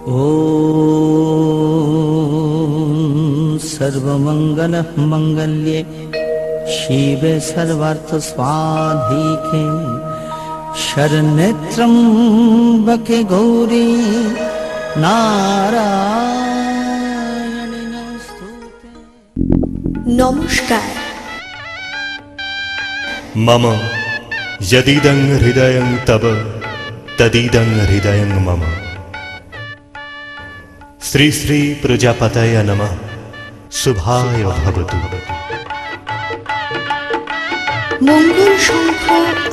ॐ सर्वमङ्गलमङ्गल्ये शिवे सर्वार्थसाधिके शरण्ये त्र्यम्बके गौरी नारायणी नमोस्तुते। নমস্কার। मम यदिदं हृदयं तव तदिदं हृदयं मम। श्री श्री प्रजापतये नमः। शुभाय भवतु। মঙ্গল শঙ্খ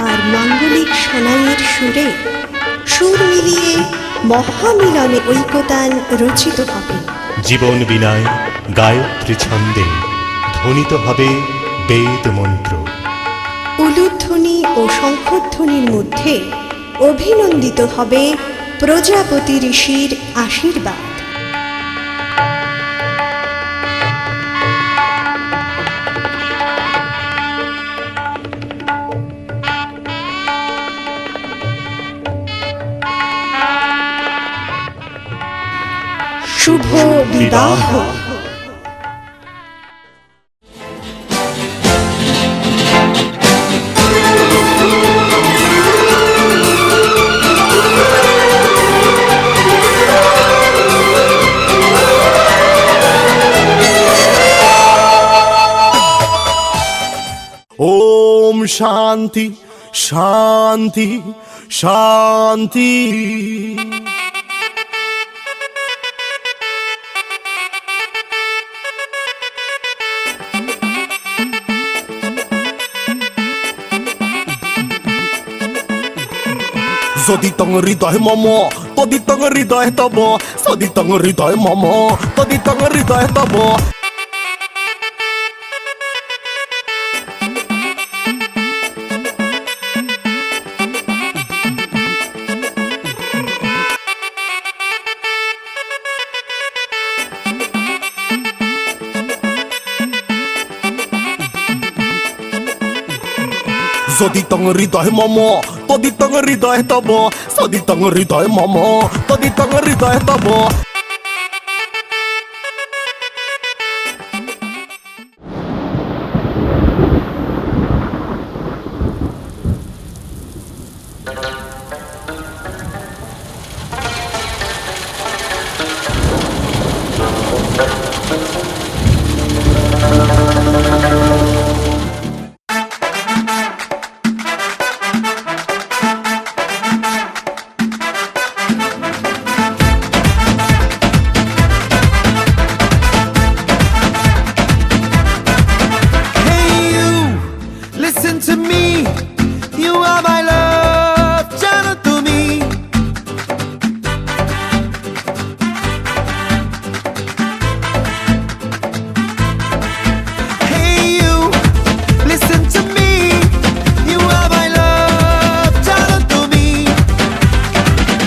আর মাঙ্গলিক সানাইয়ের সুরে সুর মিলিয়ে মহামিলনে ঐকতান রচিত হবে। জীবন বিনায় গায়ত্রী ছন্দে ধ্বনিত হবে বেদ মন্ত্র। উলুধ্বনি ও শঙ্খধ্বনির মধ্যে অভিনন্দিত হবে প্রজাপতি ঋষির আশীর্বাদ। শুভ বিবাহ। ओम शांति शांति शांति। যদি তং হৃদয় মম তদি তং হৃদয় তব, যদি তং হৃদয় মম তদি তং হৃদয় তব। যদি তং হৃদয় মম তদি তং হৃদয় তব, যদি তং হৃদয় মম তদি তং হৃদয় তব। To me, you are my love, channel to me. Hey you, listen to me, you are my love, channel to me.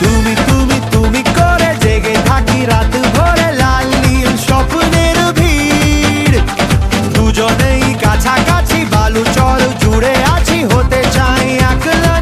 তুমি তুমি তুমি করে জেগে থাকি রাত ভরে লাল নীল স্বপ্নের ভিড়, দুজনেই কাছাকাছি বালু চর জুড়ে আছি হতে চাই একলা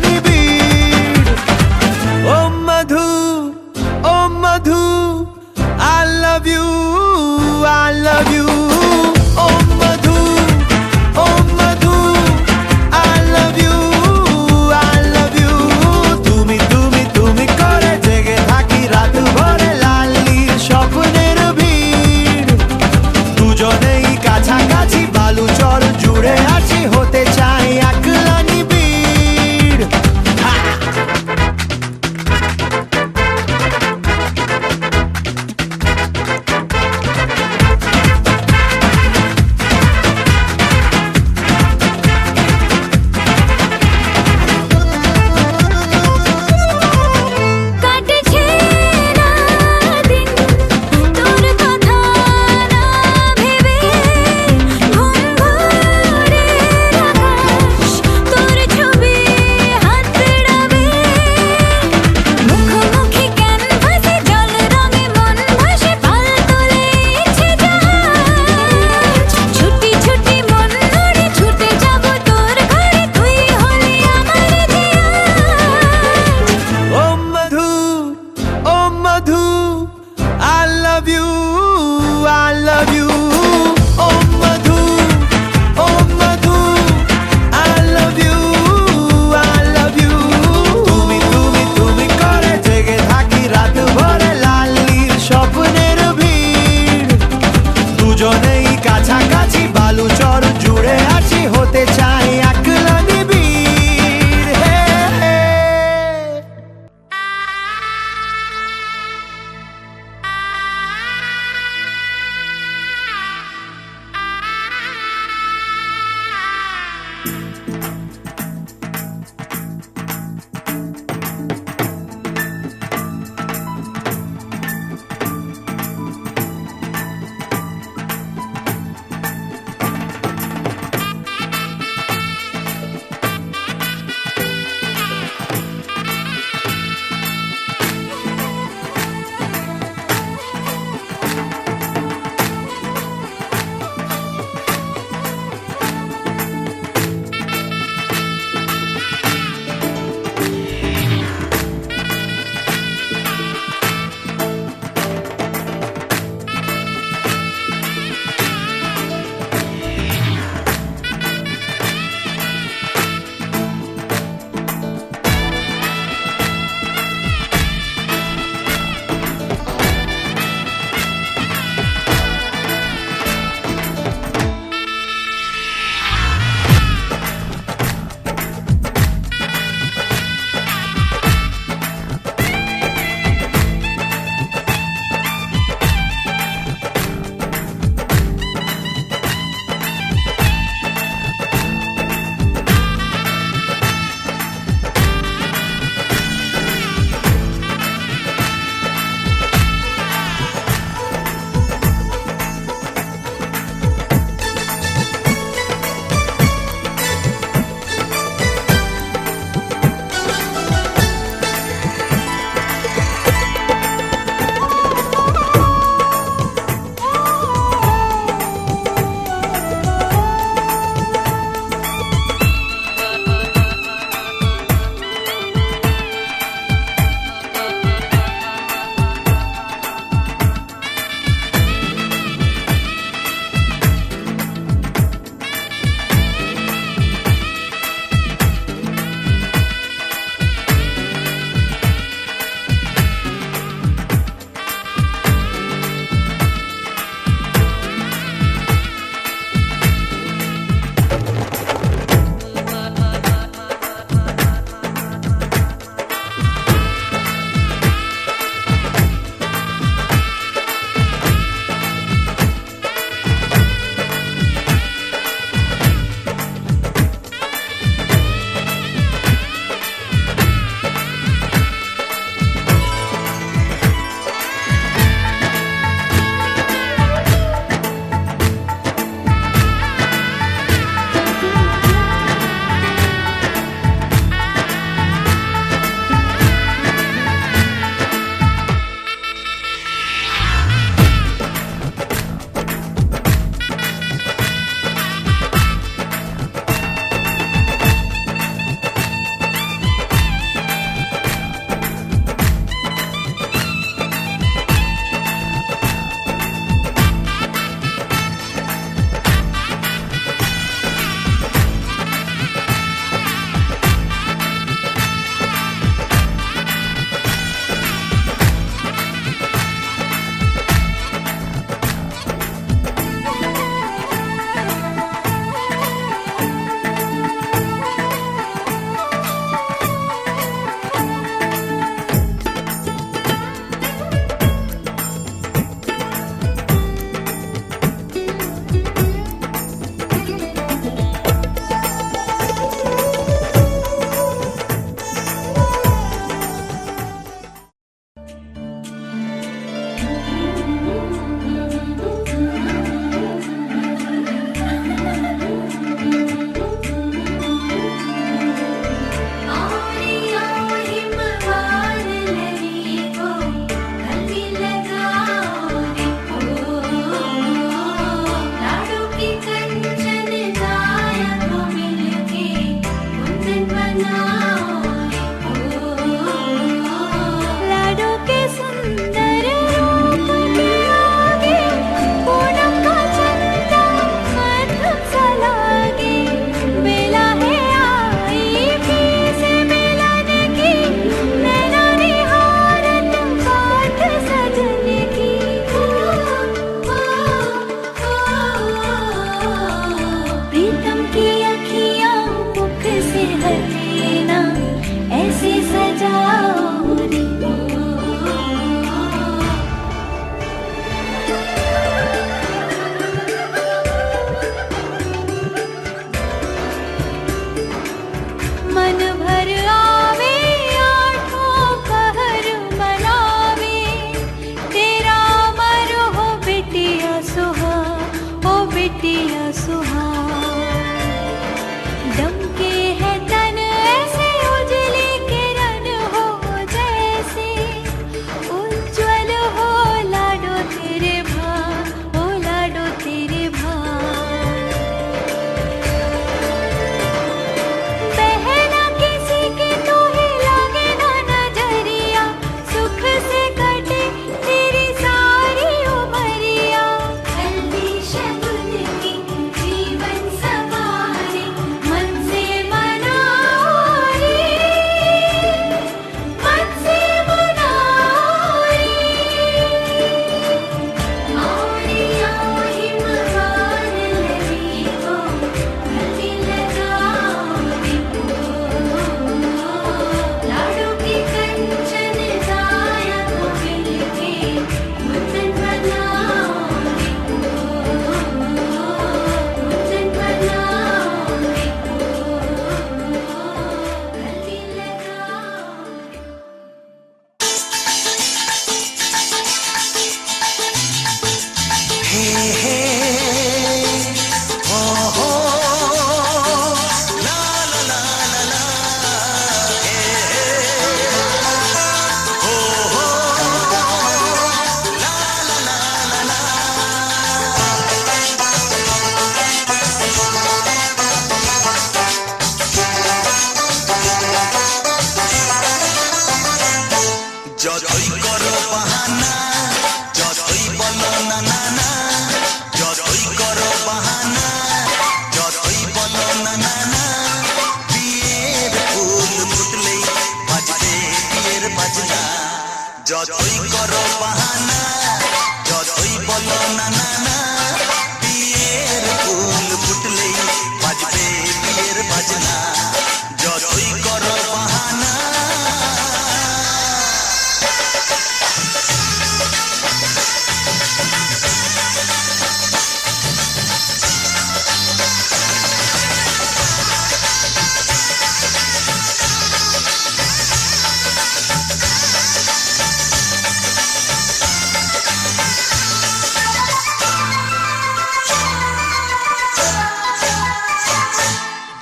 যতই করো বাহানা, যতই বলো না না না, বিয়ের ফুল ফুটলেই বাজবে বিয়ের বাজনা। যতই করো বাহানা,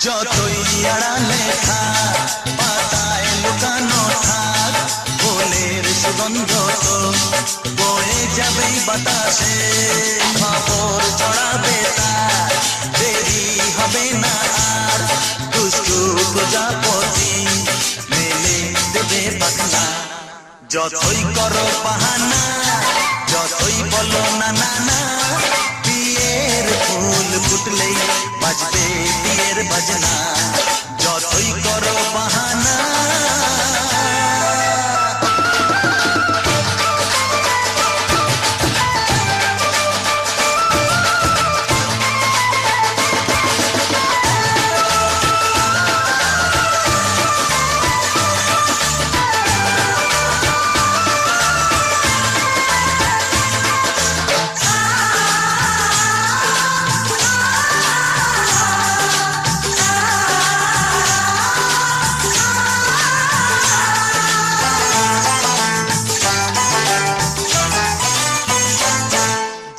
যতই আড়ালে থাক, পাতায় লুকানো থাক, ফুলের সুগন্ধ তো বয়ে যাবেই বাতাসে। খবর ছড়াবে তার, দেরি হবে না আর, দুষ্টু প্রজাপতি মেলে দেবে পাখনা। যতই করো বাহানা, যতই বলো না না না, বিয়ের ফুল ফুটলেই বাজবে বিয়ের বাজনা। যতই করো বাহানা,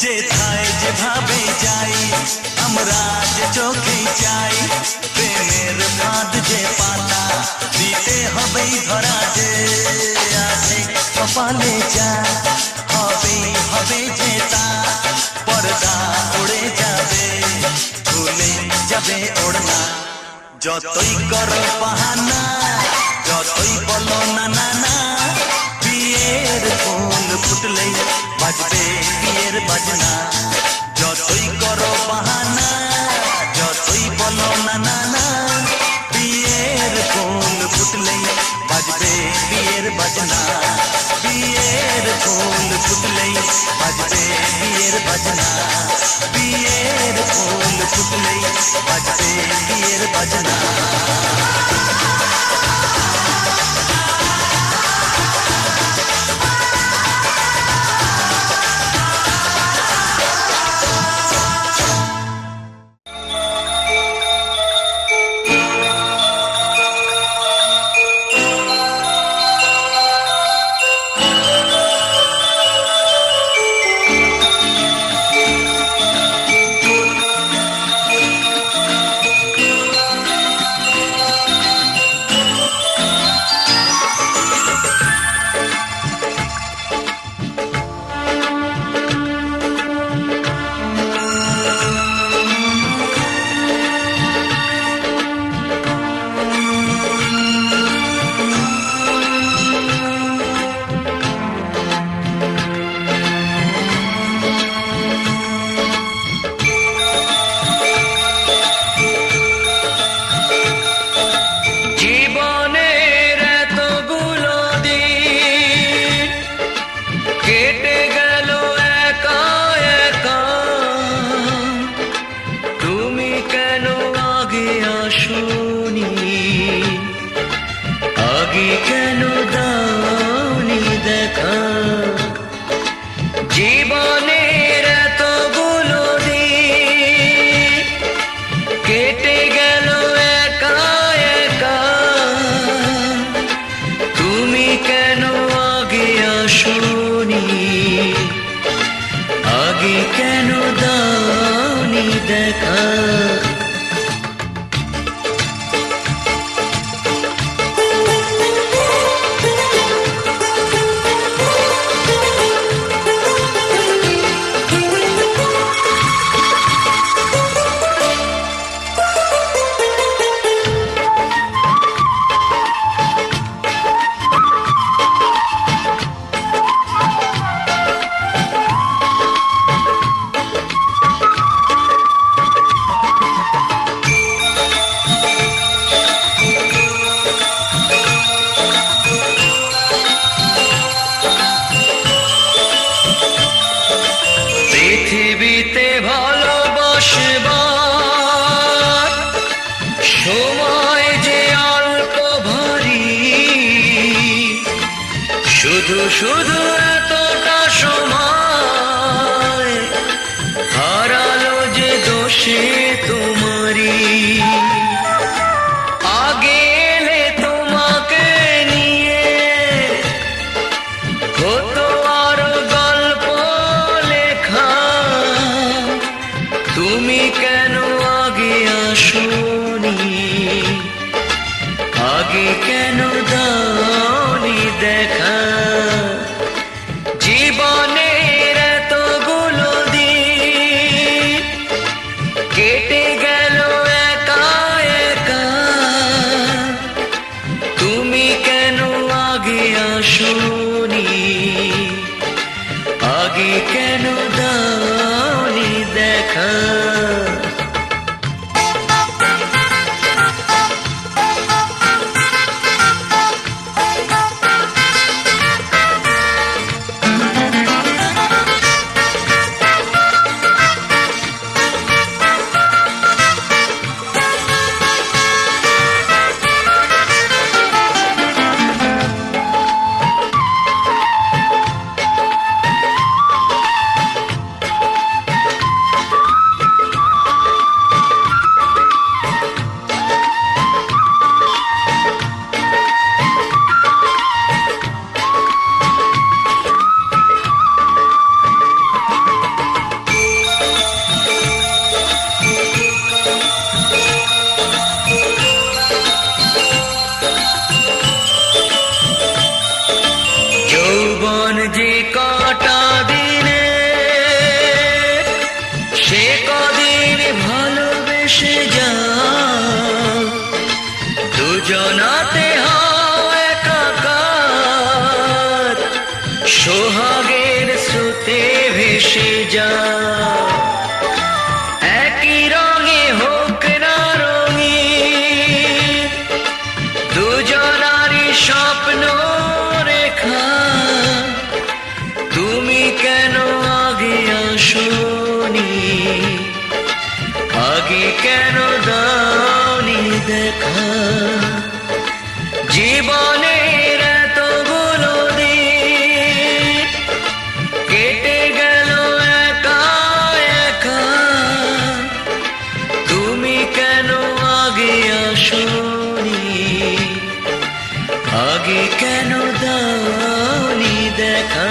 যেথায় যেভাবে যাই আমরা যে চোখেই চাই, প্রেমের ফাঁদ যে পাতা দিতে হবেই ধরা। যে আছে কপালে যা হবেই হবে যে তা, পর্দা উড়ে যাবে ভুলে যাবে ওড়না। যতই করো বাহানা, যতই বলো না না না, বিয়ের ফুল ফুটলেই বাজবে বিয়ের বাজনা। যতই করো বাহানা, যতই বলো না না না, বিয়ের ফুল ফুটলেই বাজবে বিয়ের বাজনা। বিয়ের ফুল ফুটলেই বাজবে বিয়ের বাজনা। বিয়ের ফুল ফুটলেই বাজবে বিয়ের বাজনা। জীবনের এতগুলো দিন কেটে গেল একা একা, তুমি কেন আগে আসোনি, আগে কেন দাওনি দেখা। শুধু শুধু এতটা সময় হারালো যে দোষে তোমারি আগে এলে তোমাকে নিয়ে হতো আরো গল্প লেখা তুমি কেন আগে আসোনি আগে কেন দাওনি দেখা জীবনের এতগুলো দিন কেটে গেল একা একা তুমি কেন আগে আসোনি আগে কেন দাওনি দেখা যে কটা দিনে সে কদিন ভালোবেসে যা দুজনাতে হও একাকার সোহাগের স্রোতে ভেসে যা একই রঙে হোক না রঙিন দুজনারই স্বপ্ন রেখা তুমি কেন আগে আসোনি আগে কেন দাওনি দেখা জীবনের এতগুলো দিন কেটে গেল একা একা তুমি কেন আগে আসোনি আগে কেন দাওনি দেখা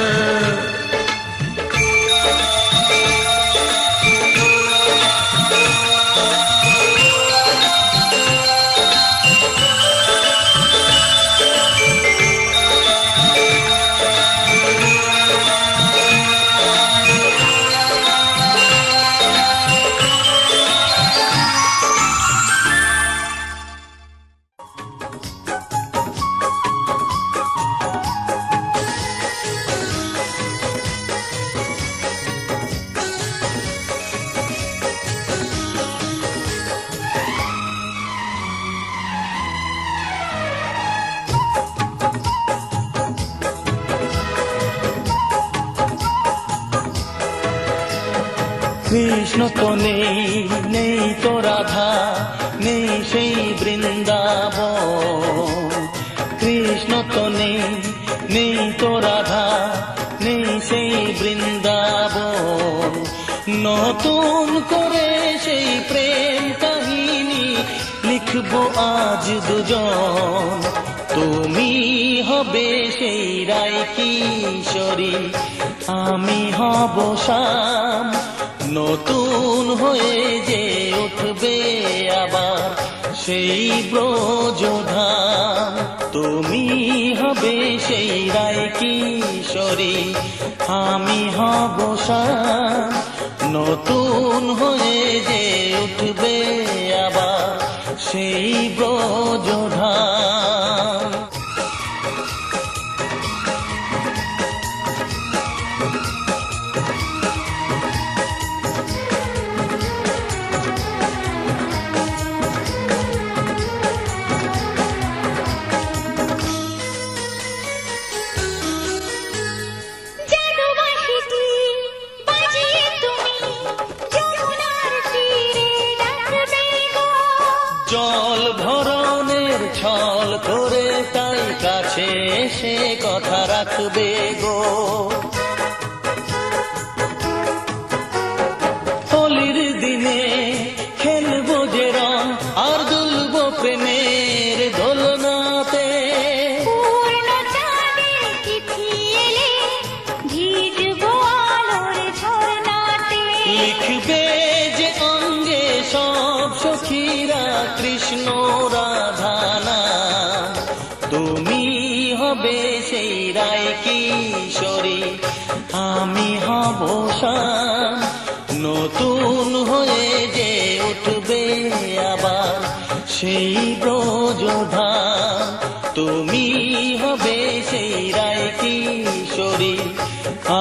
কৃষ্ণ তো নেই নেই তো রাধা নেই সেই বৃন্দাবন কৃষ্ণ তো নেই নেই তো রাধা নেই সেই বৃন্দাবন নতুন করে সেই প্রেম কাহিনী লিখবো আজ দুজন তুমি হবে সেই রায় কিশোরী আমি হব শ্যাম নতুন হয়ে যে উঠবে আবার সেই ব্রজধাম তুমি হবে সেই রায় কিশোরী আমি হব শ্যাম নতুন হয়ে যে উঠবে আবার সেই ব্রজধাম জল ভরণের ছল করে কাছে সে কথা রাখবে গো। হোলির দিনে খেলবো যে রং আর দুলবো প্রেমের দোলনাতে। পূর্ণ চাঁদের তিথি এলে ভিজবো আলোর ঝরনাতে। লিখবে যে অঙ্গে সব সখীরা কৃষ্ণ রাধা নাম। তুমি হবে সেই রায় কিশোরী, আমি হব শাম। নতুন হয়ে যে উঠবে আবার সেই ব্রজধাম। তুমি হবে সেই রায় কিশোরী,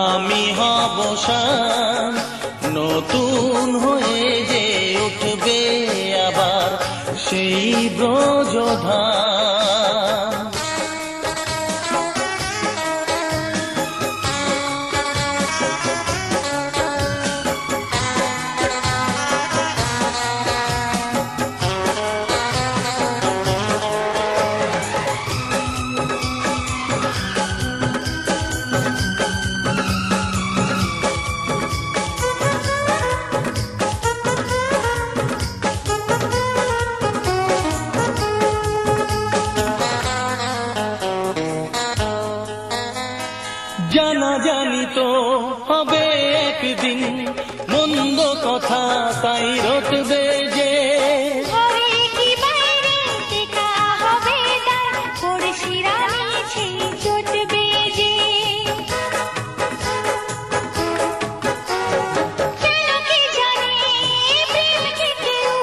আমি হব শাম। নতুন হয়ে যে উঠবে আবার সেই ব্রজধাম। জানা জানি তো হবে একদিন, মন্দ কথা তাই রটবে যে। ঘরে কি বাইরে টেকা হবে তার, পড়শিরা মিছে চটবে যে। কেন কি জানে প্রেমকে কেউ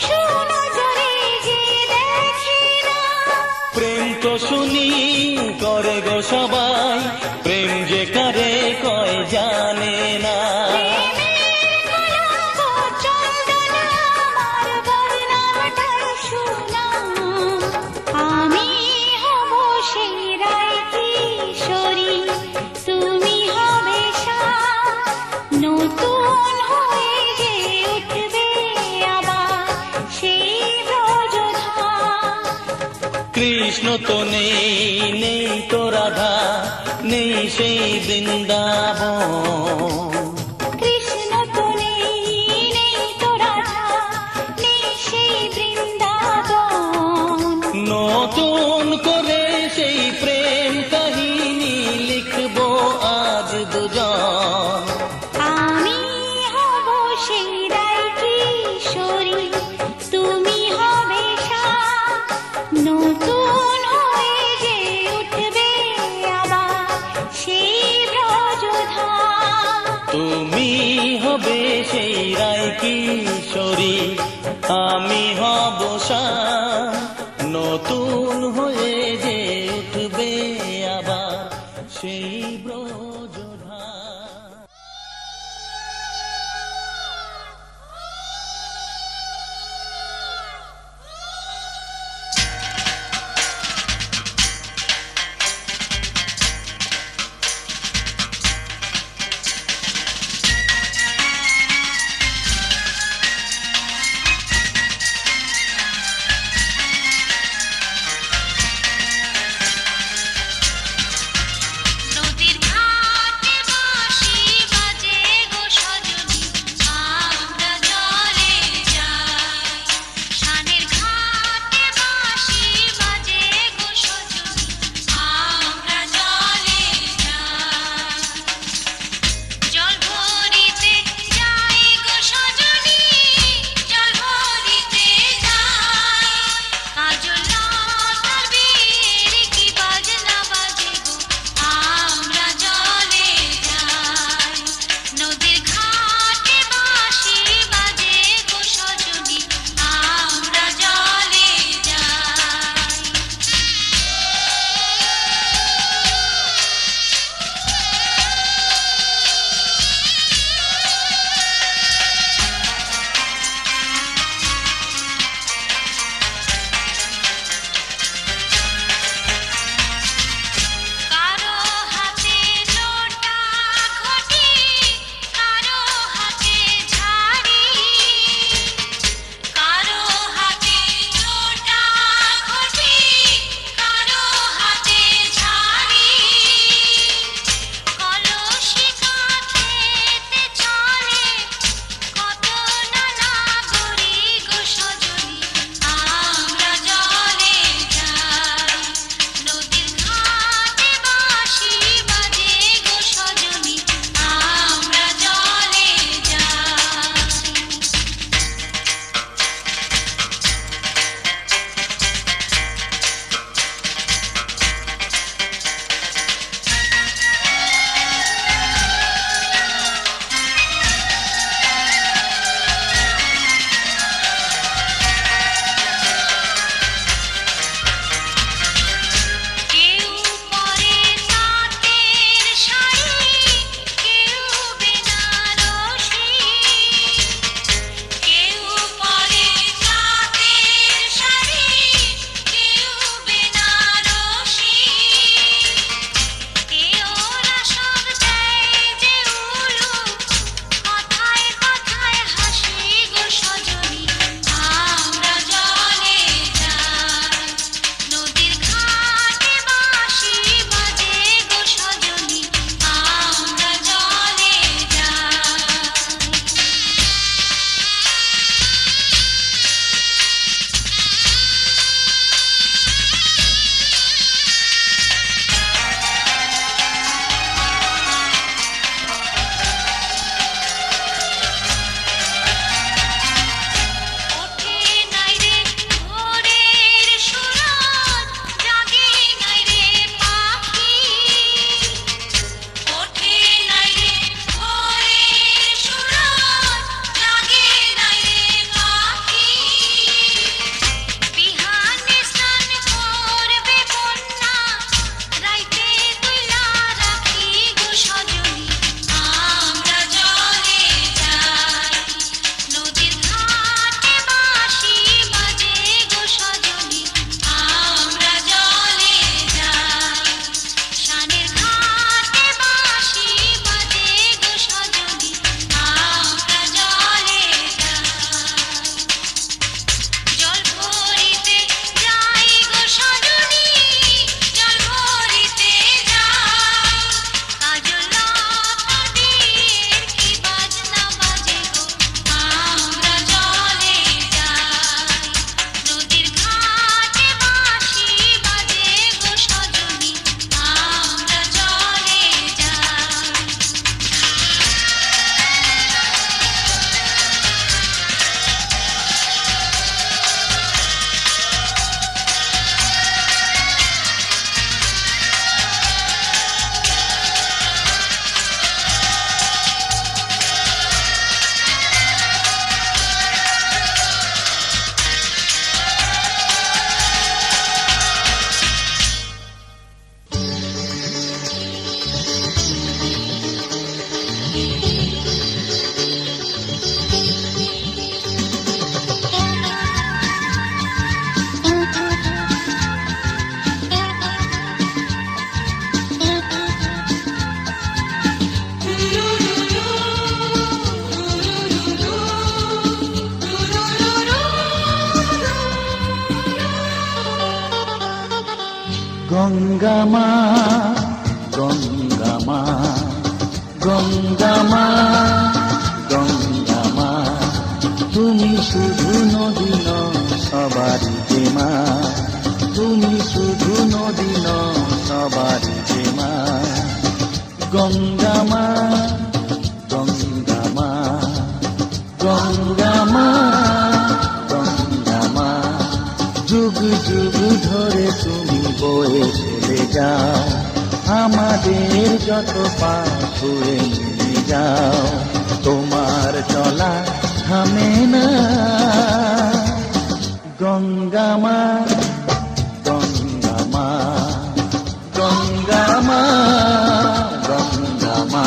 সুনজরে যে দেখে না। প্রেম তো শুনি করে গো সবাই, প্রেম যে কারে কয় জানে না। প্রেমের কলঙ্ক চন্দনা আমার বদনামটাই সুনাম। আমি হব সেই রায় কিশোরী, তুমি হবে শাম। নতুন হয়ে যে উঠবে আবার সেই ব্রজধাম। কৃষ্ণ তো নেই, নেই তো রাধা, নেই সেই বৃন্দাবন। কৃষ্ণ তো নেই, নেই তো রাধা, নেই সেই বৃন্দাবন। নতুন করে সেই প্রেম কাহিনী লিখবো আজ দুজন। আমি হব সেই রায় কিশোরী, তুমি হবে শাম। নতুন হয়ে যে উঠবে আবার সেই ব্রজধাম। তুমি হবে সেই রায় কিশোরী, আমি হব শাম। নতুন হয়ে যে উঠবে আবার সেই ব্রজধাম। নতুন গঙ্গা মা, গঙ্গা মা, গঙ্গা মা, গঙ্গা মা, তুমি শুধু নদী নও সবারই যে মা, তুমি শুধু নদী নও সবারই যে মা। গঙ্গা মা, গঙ্গা মা, গঙ্গা মা, গঙ্গা মা, যুগ যুগ ধরে তুমি বয়ে চলে যাও, আমাদের যত পাপ ছুঁয়ে নিয়ে যাও, তোমার চলা থামে না। গঙ্গা মা, গঙ্গা মা, গঙ্গা মা, গঙ্গা মা।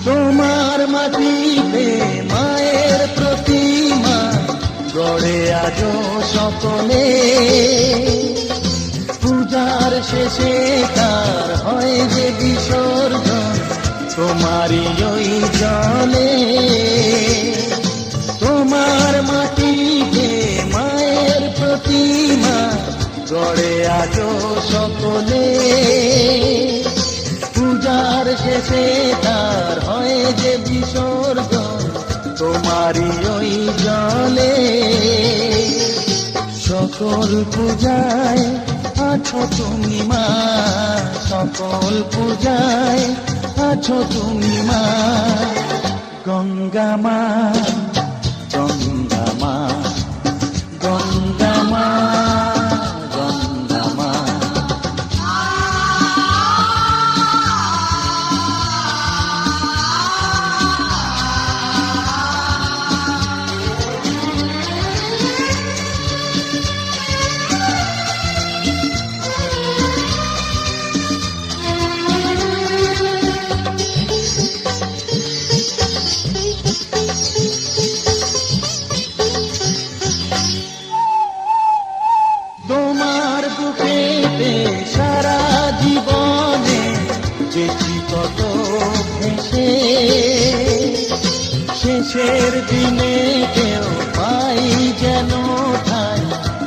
তোমার মাটিতে মায়ের প্রতিমা গড়ে আজো সকলে, পূজার শেষে তার হয় যে বিসর্জন তোমারই ওই জলে। তোমার মাটিতে মায়ের প্রতিমা গড়ে আজো সকলে, পূজার শেষে তার হয় যে বিসর্জন তোমারই ওই জলে। সকল পূজায় আছো তুমি মা, সকল পূজায় আছো তুমি মা। গঙ্গা মা, গঙ্গা মা, গঙ্গা মা, গঙ্গা মা। তোমার বুকেতে সারা জীবনে যেছি কত ভেসে, শেষের দিনে কেউ পাই যেন ঠাই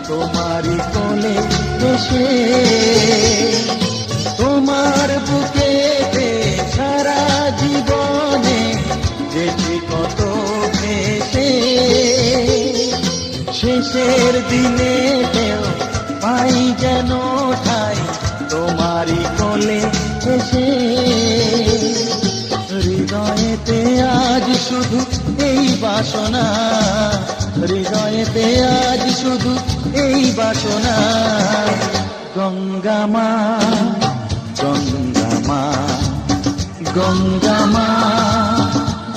তোমারই কোলে এসে। তোমার বুকেতে সারা জীবনে যেছি কত ভেসে, শেষের দিনে কেউ পাই যেন ঠাই তোমারই কোলে এসে। হৃদয়েতে আজ শুধু এই বাসনা, হৃদয়েতে আজ শুধু এই বাসনা। গঙ্গা মা, গঙ্গা মা, গঙ্গা মা,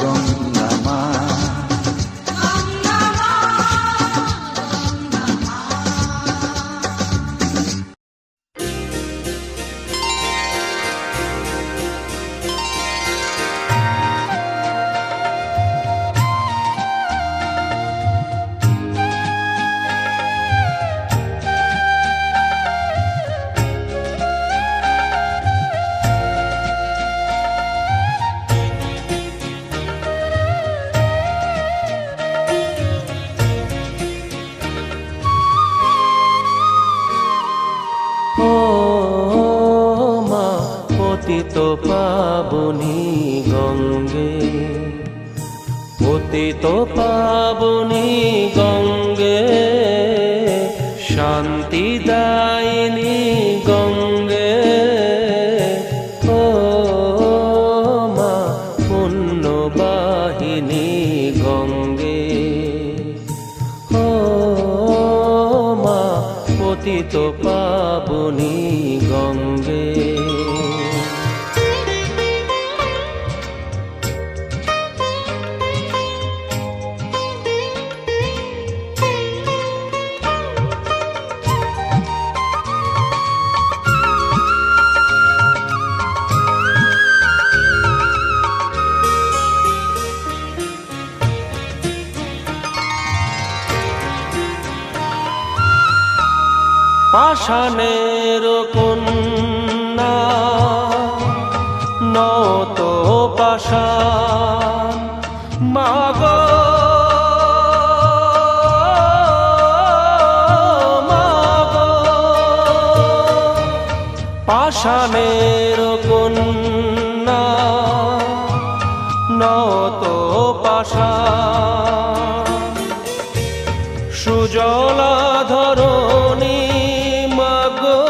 গঙ্গা মা। ও মা পতিত পাবনী গঙ্গে, পতিত পাবনী গঙ্গে, শান্তি দায়িনী গঙ্গে। ও মা পুণ্যবাহিনী গঙ্গে, ও মা পতিত পাবনী গঙ্গে। পাষাণের কন্যা নত পাষাণ মাগো পাষাণের কন্যা নত পাষাণ সুজলা ধরণী মাগো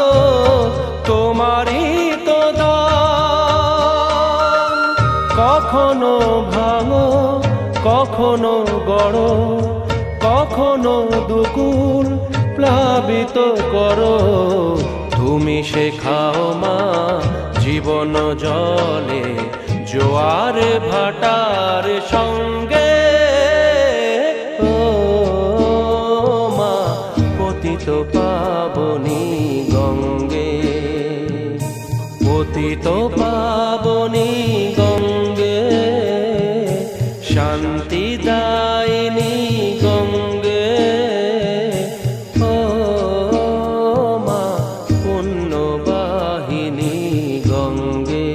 তোমারই তো দান কখনো ভাঙো কখনো গড় কখনো দুকুল প্লাবিত করো তুমি শেখাও মা জীবন জলে জোয়ার ভাটার সঙ্গে ও মা পতিত পাবনী গঙ্গে পতিত পাবনী গঙ্গে শান্তি দায়িনী গঙ্গে ও মা পুণ্যবাহিনী গঙ্গে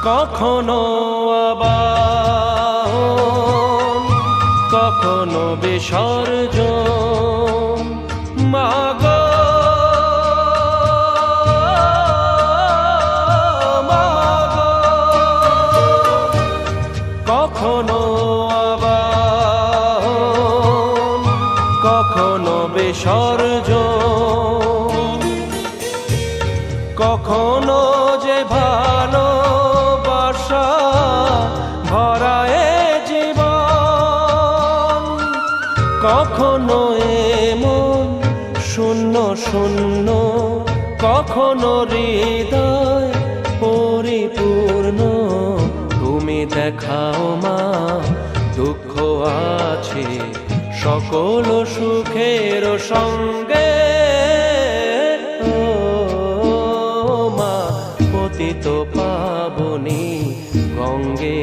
কখনো আবাহন কখনো বিসর্জন মাগো মাগো কখনো আবাহন কখনো বিসর্জন কখনো যে ভালোবাসা ভরায় জীবন কখনো এমন শূন্য শূন্য কখনো হৃদয় পরিপূর্ণ তুমি দেখাও মা দুঃখ আছে সকল সুখের সঙ্গে ও মা পতিত পাবনী গঙ্গে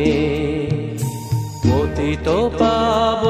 পতিত পাব